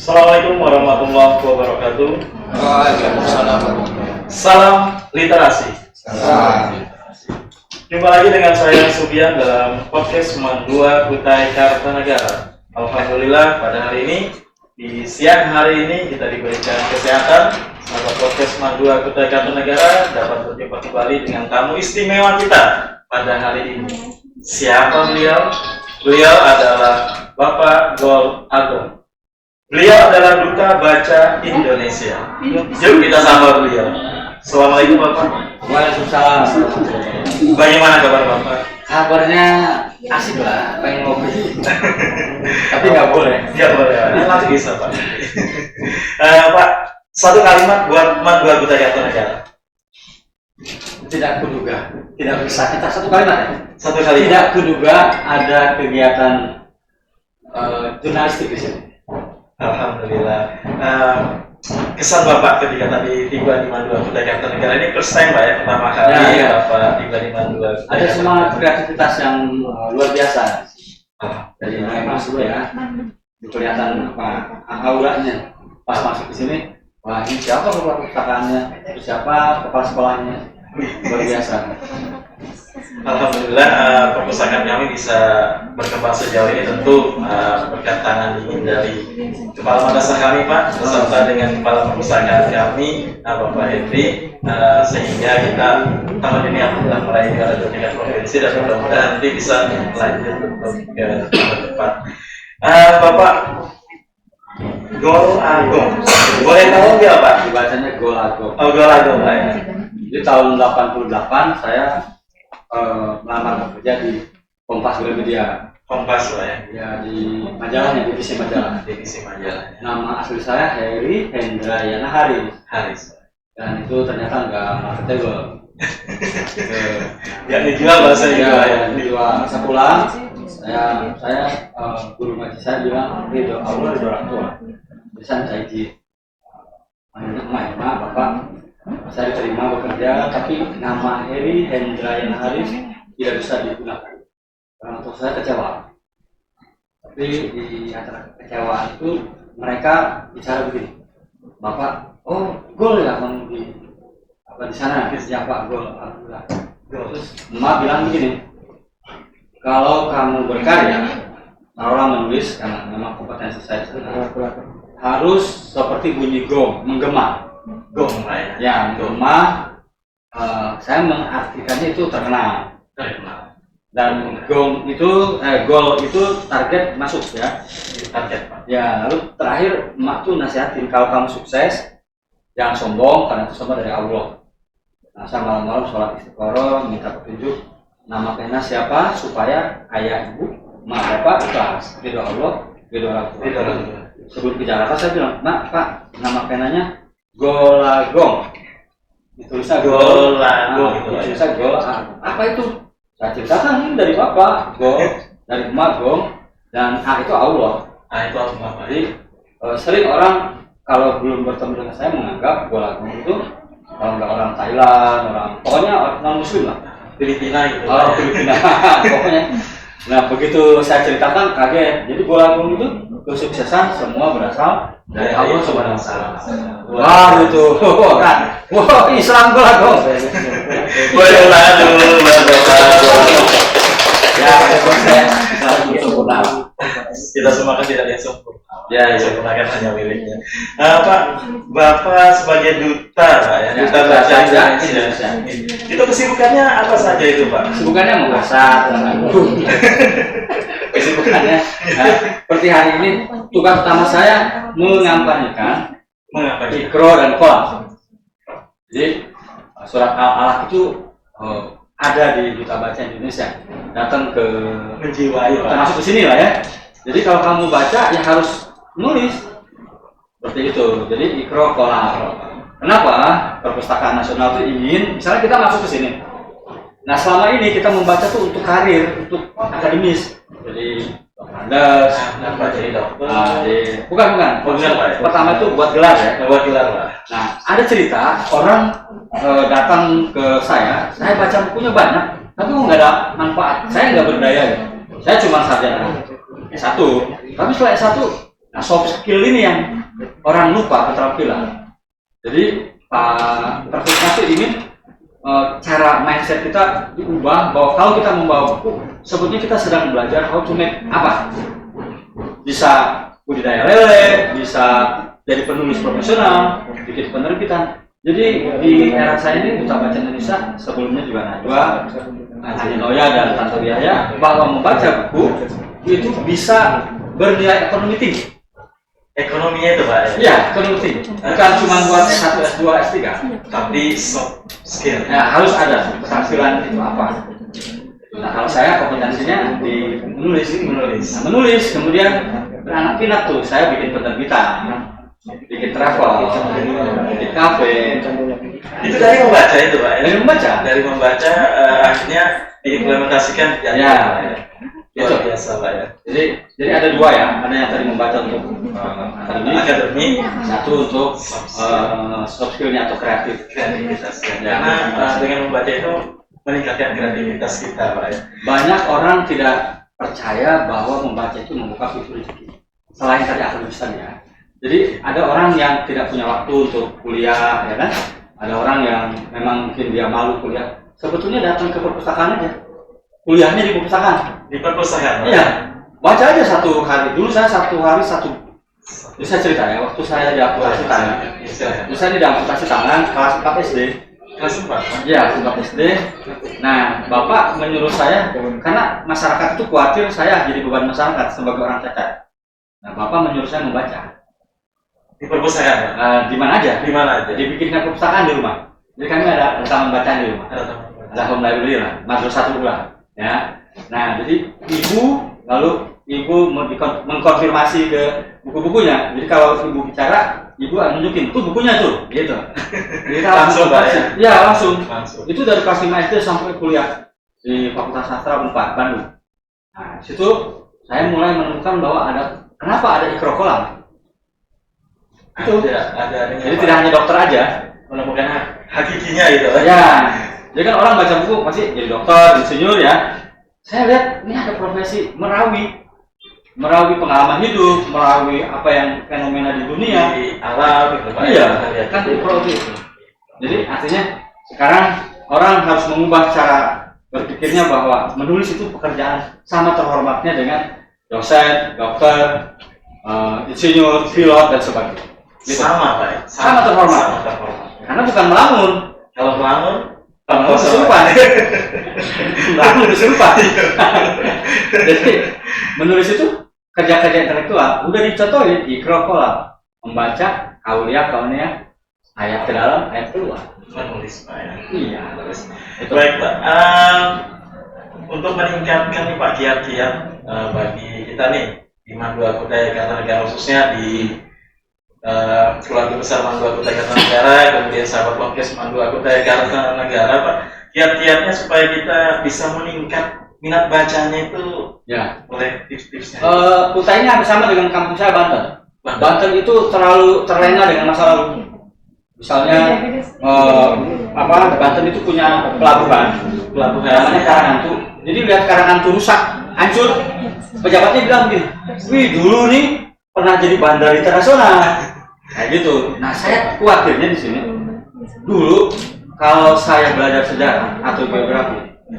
Assalamualaikum warahmatullahi wabarakatuh. Waalaikumsalam. Salam literasi. Jumpa lagi dengan saya Subian dalam podcast Mandua Kutai Kartanegara. Alhamdulillah pada hari ini, di siang hari ini kita diberikan kesehatan. Sahabat podcast Mandua Kutai Kartanegara dapat berjumpa kembali dengan tamu istimewa kita pada hari ini. Siapa beliau? Beliau adalah Bapak Gol Agung. Beliau adalah Duta Baca Indonesia. Yuk kita sapa beliau. Assalamualaikum Bapak. Waalaikumsalam. Bagaimana kabar Bapak? Kabarnya asik lah, pengen ngopi. Tapi nggak boleh. Nggak boleh. Nanti bisa Pak. Pak, satu kalimat buat Mandua Kutai Kartanegara. Tidak kuduga, tidak bisa kita satu kalimat ya. Satu kalimat. Tidak kuduga ada kegiatan jurnalistik di sini. Alhamdulillah. kesan Bapak ketika tadi tiba di Mandua Kutai Kartanegara ini first time Pak ya, pertama kali Bapak tiba di Mandua. Ada semangat kreativitas yang luar biasa. Dari mulai masuk ya, kelihatan apa auranya. Pas masuk ke sini, wah ini siapa kepala perpustakaannya, siapa kepala sekolahnya, luar biasa. Alhamdulillah perpustakaan kami bisa berkembang sejauh ini tentu berkat tangan dingin dari Kepala Madrasah kami Pak beserta dengan Kepala Perpustakaan kami Bapak Henry sehingga kita tahun ini alhamdulillah meraih juara tingkat provinsi dan mudah-mudahan nanti bisa lanjut untuk ke tahun depan. Bapak Gol Agung, boleh tahu nggak Pak? Dibacanya Gol Agung. Oh Gol Agung Pak ya. Di tahun 88 saya melamar bekerja di Kompas Gramedia. Kompas Pak ya. Ya di majalahnya, divisi majalah. Divisi majalah. Nama asli saya Heri Hendrayana Haris. Dan itu ternyata nggak marketable. Ya dijual bahasa ya, dijual. Saya pulang, saya guru ngaji saya bilang ridho Allah ridho orang tua. Bisa saya izin. Emak, bapak, saya diterima bekerja, tapi nama Heri Hendrayana Haris tidak bisa digunakan. Orang tua saya kecewa. Tapi di antara kekecewaan itu mereka bicara begini, Bapak, oh gol ya kamu di sana, ya Pak gol, alhamdulillah. Terus emak bilang begini, kalau kamu berkarya, taruhlah menulis karena memang kompetensi saya harus seperti bunyi gong, menggema. Gong ya, menggema. Saya mengartikannya itu terkenal. Dan gol itu target masuk ya. Target Pak. Ya, lalu terakhir emak tuh nasihatin kalau kamu sukses jangan sombong karena itu semua dari Allah. Nah, saya malam-malam sholat istiqoroh minta petunjuk nama pena siapa supaya ayah ibu, emak bapak ikhlas. Ridho Allah, ridho orang tua. Sebelum ke Jakarta saya bilang, Nak, Pak, nama penanya Golagong. Ditulisnya Golagong. Ditulisnya Golagong. Apa itu? Saya ceritakan ini dari bapak, Gol, dari emak Gong, dan A itu Allah. Itu Allah. Jadi sering orang kalau belum bertemu dengan saya menganggap Golagong itu kalau nggak orang Thailand, pokoknya orang Muslim lah. Filipina gitu. Oh, Filipina. Pokoknya. Nah, begitu saya ceritakan kaget. Jadi Golagong itu kesuksesan semua berasal dari Allah Subhanahu wa Ta'ala. Wah, itu kan. Wah, Islam Golagong. Ya, kita semua kan tidak ada yang sempurna. Ya, sempurnakan hanya miliknya. Pak, Bapak sebagai duta, Pak ya, duta baca Indonesia. Itu kesibukannya apa saja itu, Pak? Kesibukannya memasak, kesibukannya. Nah, seperti hari ini tugas utama saya mengampanyekan Iqra dan Qalam. Jadi surat Al-Alaq itu ada di Duta Baca Indonesia, datang ke menjiwai termasuk ke sini lah ya. Jadi kalau kamu baca ya harus nulis seperti itu. Jadi Iqra Qalam. Kenapa Perpustakaan Nasional itu ingin misalnya kita masuk ke sini. Nah selama ini kita membaca tuh untuk karir, untuk akademis. Jadi Andes, jadi dokter. Bukan. Pertama itu buat gelar ya. Buat gelar lah. Nah ada cerita orang datang ke saya baca bukunya banyak, tapi nggak ada manfaat. Saya nggak berdaya ya. Saya cuma sarjana S1. Tapi setelah S1, nah soft skill ini yang orang lupa keterampilan. Jadi Pak Perpustakaan itu ingin cara mindset kita diubah bahwa kalau kita membawa buku, sebetulnya kita sedang belajar how to make apa? Bisa budidaya lele, bisa jadi penulis profesional, bikin penerbitan. Jadi di era saya ini Duta Baca Indonesia sebelumnya juga Najwa, Haji Noya dan Tante Yahya bahwa membaca buku itu bisa bernilai ekonomi tinggi. Ekonominya itu Pak? Iya, ekonomi tinggi. Bukan cuma buat S1, S2, S3, tapi soft skill. Ya, harus ada keterampilan itu apa. Nah kalau saya kompetensinya di menulis. Nah, menulis kemudian beranak pinak tuh saya bikin penerbitan, bikin travel, bikin kafe. Itu dari membaca itu Pak? Dari membaca. Dari membaca akhirnya diimplementasikan. Ya. Luar biasa Pak ya. Jadi ada dua ya, ada yang tadi membaca untuk akademik, satu untuk soft skillnya atau kreativitas ya. Karena dengan membaca itu meningkatkan kreativitas kita Pak ya. Banyak orang tidak percaya bahwa membaca itu membuka pintu rezeki. Selain tadi akademis ya. Jadi ada orang yang tidak punya waktu untuk kuliah, ya kan? Ada orang yang memang mungkin dia malu kuliah. Sebetulnya datang ke perpustakaan aja. Kuliahnya di perpustakaan. Di perpustakaan? Iya. Baca aja satu hari. Dulu saya satu hari satu. Bisa cerita ya, waktu saya di amputasi tangan. Saya di amputasi tangan kelas 4 SD. Kelas 4? Iya, kelas 4 SD. Nah, Bapak menyuruh saya, karena masyarakat itu khawatir saya jadi beban masyarakat sebagai orang cacat. Nah, Bapak menyuruh saya membaca. Di perpustakaan? Di mana aja? Di mana aja? Dibikinkan perpustakaan di rumah. Jadi kami ada taman bacaan di rumah. Ada home library lah, madrasatul ula. Ya. Nah, jadi ibu mengkonfirmasi ke buku-bukunya. Jadi kalau ibu bicara, ibu nunjukin tuh bukunya tuh, gitu. Jadi langsung ya? Iya, langsung. Itu dari kelas 5 SD sampai kuliah di Fakultas Sastra Unpad Bandung. Nah, situ saya mulai menemukan bahwa kenapa ada ikro kolam. Itu jadi tidak hanya dokter aja menemukan hakikinya gitu ya. Jadi kan orang baca buku pasti jadi dokter, insinyur ya. Saya lihat ini ada profesi merawi pengalaman hidup, merawi apa yang fenomena di dunia, di alam gitu Pak. Iya, kan itu. Jadi artinya sekarang orang harus mengubah cara berpikirnya bahwa menulis itu pekerjaan sama terhormatnya dengan dosen, dokter, insinyur, pilot dan sebagainya. Gitu. Sama Pak. Sama terhormat. Karena bukan melamun. Kalau melamun kesurupan. Melamun kesurupan. Jadi menulis itu kerja-kerja intelektual udah dicontohin di ikro kolam, membaca kauliah ayat ke dalam ayat keluar. Menulis Pak ya. Iya. Baik Pak. Untuk meningkatkan nih Pak kiat-kiat bagi kita nih di Mandua Kutai Kartanegara khususnya di keluarga besar Mandua Kutai Kartanegara, kemudian sahabat podcast Mandua Kutai Kartanegara Pak, kiat-kiatnya supaya kita bisa meningkat minat bacanya itu ya. Boleh tips-tipsnya? Kutai ini hampir sama dengan kampung saya Banten. Banten itu terlalu terlena dengan masa lalu. Misalnya Banten itu punya pelabuhan namanya Karanghantu. Jadi lihat Karanghantu rusak, hancur, pejabatnya bilang begini, wih dulu nih pernah jadi bandar internasional, kayak gitu. Nah saya khawatirnya di sini, dulu kalau saya belajar sejarah atau geografi,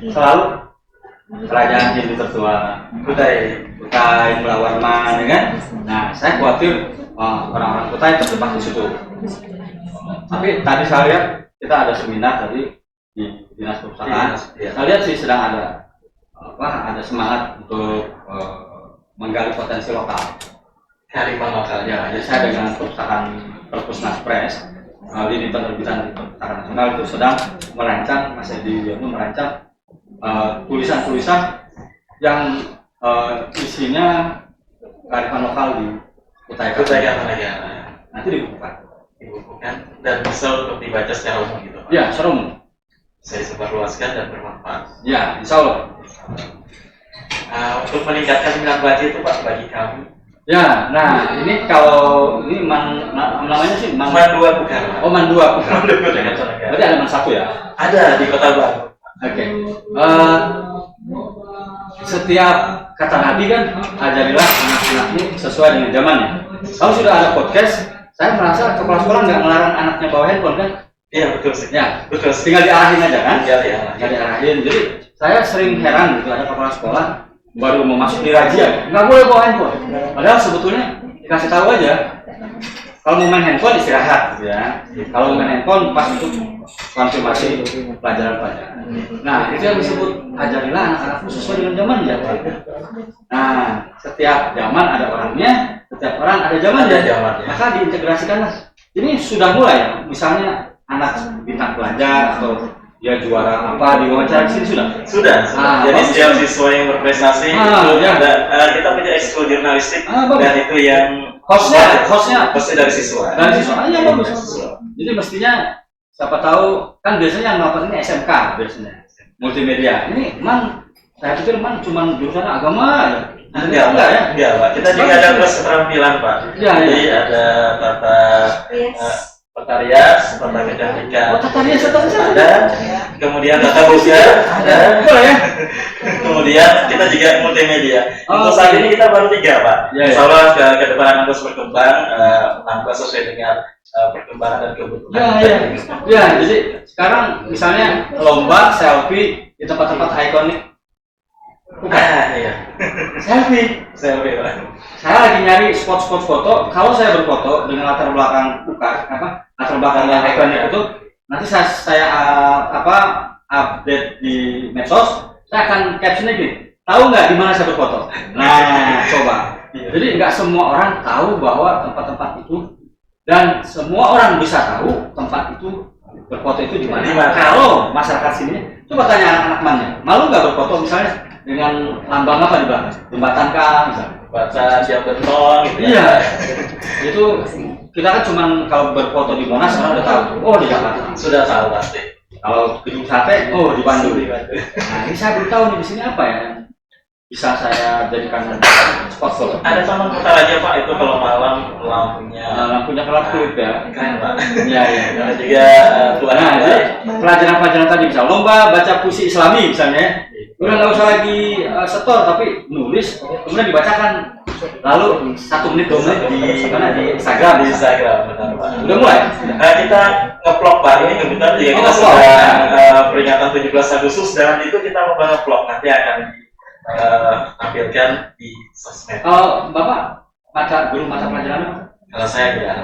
selalu kerajaan Hindu tertua, Kutai, Melawarman, kan? Nah saya khawatir orang-orang Kutai terjebak di situ. Tapi tadi saya lihat kita ada seminar tadi di dinas perpustakaan. Saya lihat sih sedang ada semangat untuk menggali potensi lokal. Kearifan lokal ya. Jadi saya dengan Perpusnas Press, lini penerbitan di Perpustakaan Nasional itu sedang merancang, Mas Edi merancang tulisan-tulisan yang isinya kearifan lokal di Kutai Kartanegara. Nanti dibukukan dan bisa untuk dibaca secara umum gitu Pak. Ya, secara umum. Saya sebarluaskan dan bermanfaat. Ya, insya Allah. Untuk meningkatkan minat baca itu Pak bagi kami. Ya, nah ini kalau ini namanya sih Mandua bukan. Oh, Mandua bukan. Berarti ada satu ya? Ada di Kota Batu. Oke. Setiap kata Nabi kan ajarilah anak-anakmu sesuai dengan zamannya. Kalau sudah ada podcast, saya merasa kepala sekolah nggak melarang anaknya bawa handphone kan? Iya betul sih. Ya, betul. Tinggal diarahin aja kan? Iya. Diarahin. Jadi saya sering heran gitu ada kepala sekolah baru mau masuk di razia nggak boleh bawa handphone. Padahal sebetulnya dikasih tahu aja. Kalau mau main handphone istirahat, gitu ya. Kalau main handphone pas untuk konfirmasi pelajaran-pelajaran. Nah itu yang disebut ajarilah anak-anakku sesuai dengan zamannya. Nah setiap zaman ada orangnya, setiap orang ada zamannya. Maka diintegrasikanlah. Ini sudah mulai, misalnya anak bintang pelajar atau dia juara apa di wawancara di sini sudah. Jadi setiap siswa yang berprestasi itu ada kita punya ekskul jurnalistik dan itu yang hostnya dari siswa. Iya bagus. Jadi mestinya siapa tahu kan biasanya yang melakukan ini SMK biasanya multimedia. Ini Saya pikir man cuma jurusan agama ya. Enggak ya? Enggak Pak. Kita juga ada kelas keterampilan Pak. Iya, Jadi iya. ada tata tata rias, tata kecantikan. Oh, tata rias Ada. Kemudian tata busana ada. Boleh ya? Kemudian kita juga multimedia. Untuk saat ini kita baru 3 Pak. Ya, ya. Insya Allah ke depan akan terus berkembang, menambah sesuai dengan perkembangan dan kebutuhan. Ya, ya, jadi sekarang misalnya lomba selfie di tempat-tempat ikonik. Iya. Selfie. Selfie Pak. Saya lagi nyari spot-spot foto. Kalau saya berfoto dengan latar belakang latar belakang yang ikonik itu, nanti saya update di medsos. Saya akan captionnya gini. Tahu nggak di mana saya berfoto? Nah, coba. Jadi nggak semua orang tahu bahwa tempat-tempat itu, dan semua orang bisa tahu tempat itu berfoto itu di mana. Kalau masyarakat sini, coba tanya anak-anak mana, malu nggak berfoto misalnya dengan lambang apa di belakang? Jembatan kah misalnya? Baca siap beton gitu. Iya. Itu kita kan cuman kalau berfoto di Monas orang udah tahu. Oh, di Jakarta. Sudah tahu pasti. Kalau gedung sate, oh di Bandung. Nah, ini saya belum tahu nih di sini apa ya yang bisa saya jadikan spot foto. Ada taman kota aja Pak, itu kalau malam lampunya Lampunya kelap-kelip ya. keren Pak. Iya, iya. Ada juga Nah, jadi pelajaran-pelajaran tadi bisa lomba baca puisi Islami misalnya. Udah nggak usah lagi setor tapi nulis kemudian dibacakan, lalu 1 menit 2 menit di mana di Instagram. Di Instagram benar Pak. Udah mulai. Nah, kita nge-vlog Pak, ini kebetulan juga kita nge-vlog. sedang peringatan 17 Agustus dan itu kita mau nge-vlog, nanti akan tampilkan di sosmed. Bapak guru mata pelajaran? Kalau saya tidak.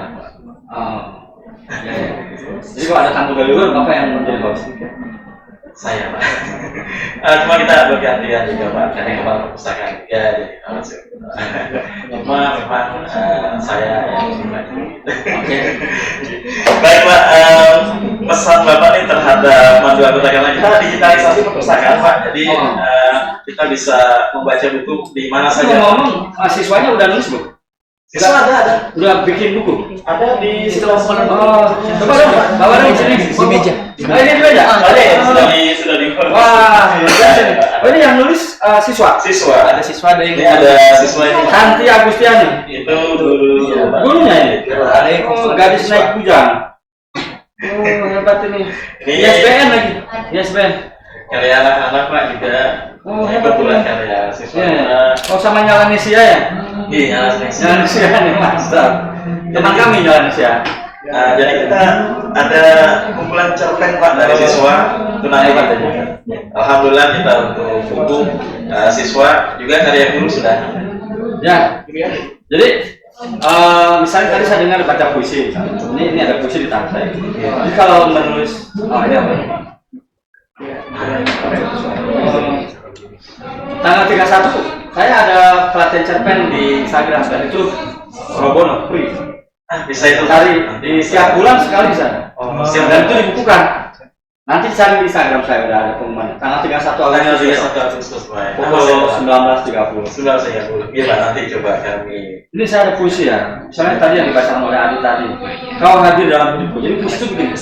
Ya, ya. Jadi kalau ada tamu dari luar, Bapak yang menjadi host? Saya Pak. Cuma kita bergantian juga Pak, karena kepala perpustakaan juga jadi host. Cuma memang saya yang Oke. Baik Pak, pesan Bapak ini terhadap mandu anggota karena kita digitalisasi perpustakaan Pak, jadi kita bisa membaca buku di mana saja. Ngomong, mahasiswanya udah nulis bu? Siswa ada. Udah bikin buku? Ada di situ. Oh, coba dong, bawa dong sini. Di meja. Oh, ini di meja? Sudah di. Wah, biasa nih. Oh, ini yang nulis siswa? Siswa. Ada siswa ada yang Ini ada siswa ini. Santi Agustiani. Itu guru. Gurunya ini? Oh, gadis naik bujang. Oh, hebat ini. Ini ISBN lagi. ISBN. karya anak-anak Pak juga. Oh, hebat kebetulan ini. karya siswa. Ya. Oh, sama Nyalanesia ya? Iya, Nyalanesia nih, mantap. Teman kami Nyalanesia. Nah, jadi kita ada kumpulan cerpen Pak dari siswa tunai Pak. Alhamdulillah kita untuk buku siswa juga karya guru sudah. Ya. Jadi misalnya tadi saya dengar baca puisi. Ini ada puisi di tangan saya. Jadi kalau menulis, ini apa? Tanggal 31 saya ada pelatihan cerpen di Instagram dan itu pro bono free. Bisa itu Cari di tiap bulan sekali bisa. Oh, Dan itu dibukukan. Nanti cari di Instagram saya udah ada pengumuman. Tanggal 31 tanggal Agustus 31 Agustus Pak. pukul 19.30. Sudah saya boleh. Iya Pak, nanti coba kami. Ini saya ada puisi ya. Misalnya tadi yang dibacakan oleh Adi tadi. Kau hadir dalam hidupku. Jadi puisi itu begini.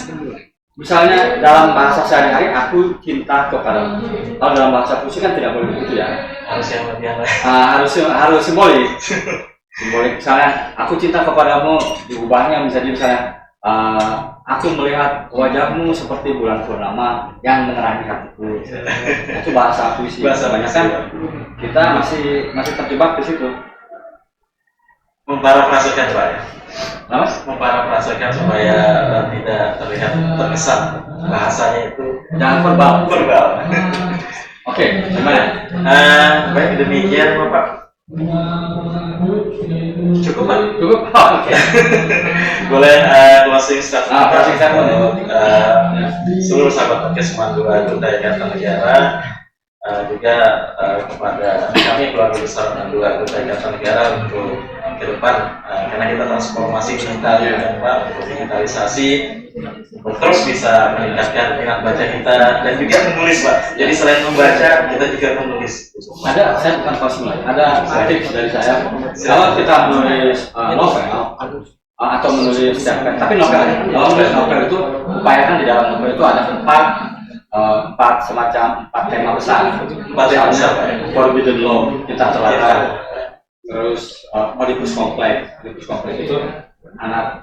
Misalnya dalam bahasa sehari-hari aku cinta kepadamu. Kalau dalam bahasa puisi kan tidak boleh begitu ya. Harus yang lebih yang lain. Harus simbolik. Simbolik misalnya aku cinta kepadamu, diubahnya misalnya aku melihat wajahmu seperti bulan purnama yang menerangi hatiku. Itu bahasa puisi. Bahasa banyak kan kita masih terjebak di situ. Memparafrasekan Pak ya. Apa? Memparafrasekan supaya tidak terlihat terkesan bahasanya itu Jangan verbal. verbal. Oke, gimana? Baik demikian Bapak. Cukup Pak. Cukup? Oh, oke. Boleh closing statement Closing statement. untuk seluruh sahabat podcast Mandua Duta Ikatan Negara, juga kepada kami keluarga besar Mandua Duta Ikatan Negara untuk ke depan, karena kita transformasi digital ya Pak, untuk digitalisasi untuk terus bisa meningkatkan minat baca kita dan juga menulis Pak. Jadi selain membaca kita juga menulis. Ada, saya bukan konsumen, ada tips dari saya. Kalau kita menulis novel atau menulis cerpen, tapi novel itu upayakan di dalam novel itu ada 4 empat tema besar. Empat tema besar, Pak. Forbidden Law, Cinta Terlarang. Terus Oedipus Complex. Oedipus Complex itu anak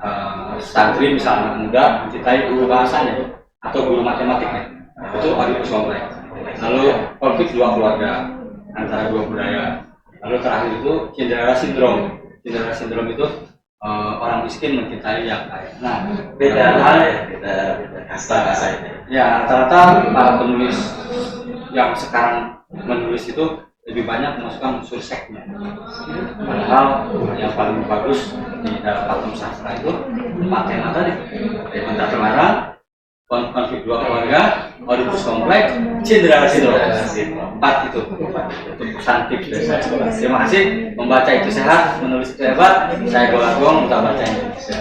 santri, misalnya anak muda mencintai guru bahasanya atau guru matematiknya. Itu Oedipus Complex. Lalu konflik dua keluarga antara dua budaya. Lalu terakhir itu Cinderella Syndrome. Cinderella Syndrome itu orang miskin mencintai yang kaya. Nah, beda kasta ini. Ya, rata-rata para penulis yang sekarang menulis itu lebih banyak memasukkan unsur seksnya. Padahal yang paling bagus di dalam pakem sastra itu empat tema tadi. Cinta Terlarang, konflik dua keluarga, Oedipus Complex, Cinderella Syndrome. Empat itu pesan tips dari saya. Terima kasih. Membaca itu sehat, menulis itu hebat. Saya Golagong, kita baca Indonesia.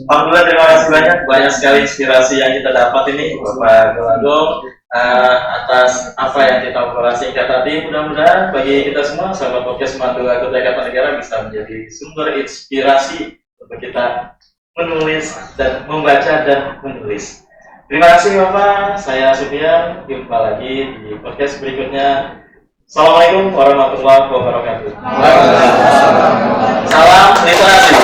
Alhamdulillah, terima kasih banyak sekali inspirasi yang kita dapat ini Bapak Golagong atas apa yang kita operasikan tadi. Mudah-mudahan bagi kita semua sahabat podcast Mandu Anggota Ikatan Negara bisa menjadi sumber inspirasi untuk kita menulis dan membaca dan menulis. Terima kasih Bapak, saya Sufyan. Jumpa lagi di podcast berikutnya. Assalamualaikum warahmatullahi wabarakatuh. Salam literasi.